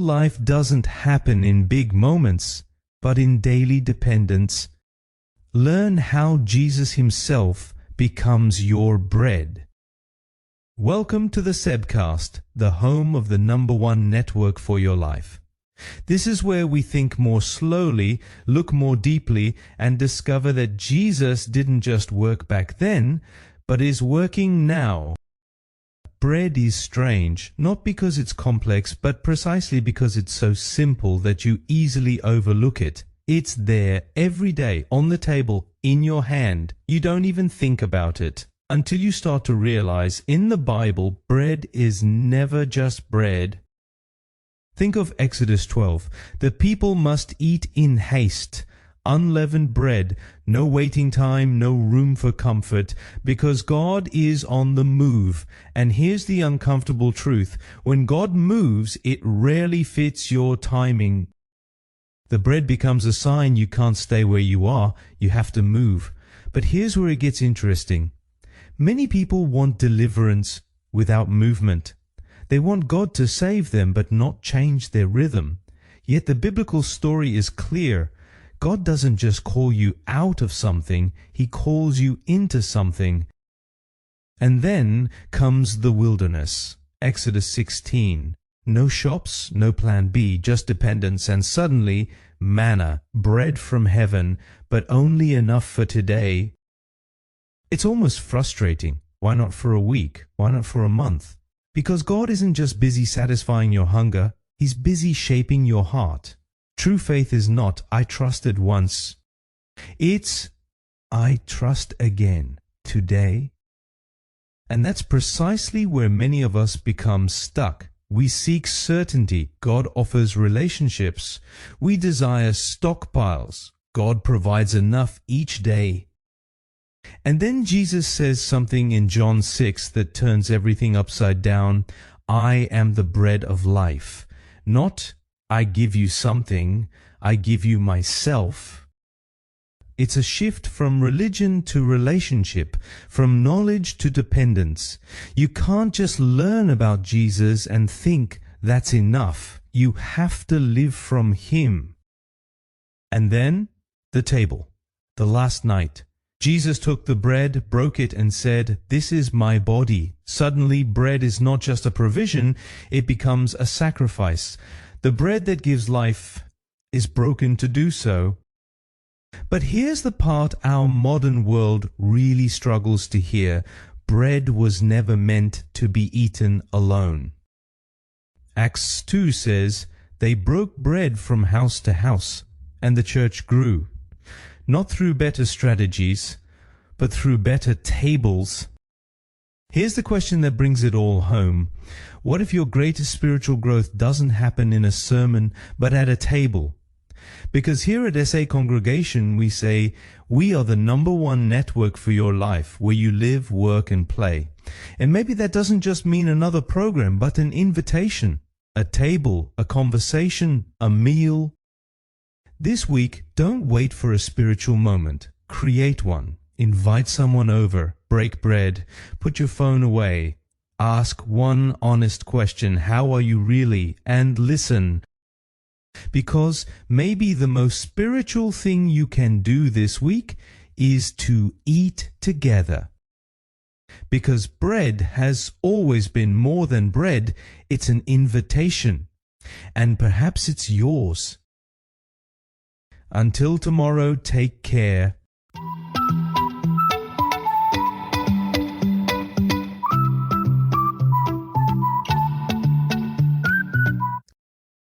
life doesn't happen in big moments, but in daily dependence. Learn how Jesus himself becomes your bread. Welcome to the Sebcast, the home of the #1 network for your life. This is where we think more slowly, look more deeply, and discover that Jesus didn't just work back then, but is working now. Bread is strange, not because it's complex, but precisely because it's so simple that you easily overlook it. It's there every day, on the table, in your hand. You don't even think about it until you start to realize in the Bible, bread is never just bread. Think of Exodus 12. The people must eat in haste. Unleavened bread, no waiting time, no room for comfort, because God is on the move. And here's the uncomfortable truth. When God moves, it rarely fits your timing. The bread becomes a sign you can't stay where you are, you have to move. But here's where it gets interesting. Many people want deliverance without movement. They want God to save them but not change their rhythm. Yet the biblical story is clear. God doesn't just call you out of something, He calls you into something. And then comes the wilderness. Exodus 16. No shops, no plan B, just dependence, and suddenly manna, bread from heaven, but only enough for today. It's almost frustrating. Why not for a week? Why not for a month? Because God isn't just busy satisfying your hunger, He's busy shaping your heart. True faith is not, I trusted once. It's, I trust again, today. And that's precisely where many of us become stuck. We seek certainty. God offers relationships. We desire stockpiles. God provides enough each day. And then Jesus says something in John 6 that turns everything upside down. I am the bread of life. Not, I give you something, I give you myself. It's a shift from religion to relationship, from knowledge to dependence. You can't just learn about Jesus and think that's enough. You have to live from Him. And then, the table. The last night, Jesus took the bread, broke it, and said, "This is my body." Suddenly, bread is not just a provision, it becomes a sacrifice. The bread that gives life is broken to do so. But here's the part our modern world really struggles to hear. Bread was never meant to be eaten alone. Acts 2 says, they broke bread from house to house, and the church grew. Not through better strategies, but through better tables. Here's the question that brings it all home. What if your greatest spiritual growth doesn't happen in a sermon, but at a table? Because here at SA Congregation, we say, we are the #1 network for your life, where you live, work, and play. And maybe that doesn't just mean another program, but an invitation, a table, a conversation, a meal. This week, don't wait for a spiritual moment. Create one. Invite someone over. Break bread. Put your phone away. Ask one honest question. How are you really? And listen. Because maybe the most spiritual thing you can do this week is to eat together. Because bread has always been more than bread. It's an invitation. And perhaps it's yours. Until tomorrow, take care.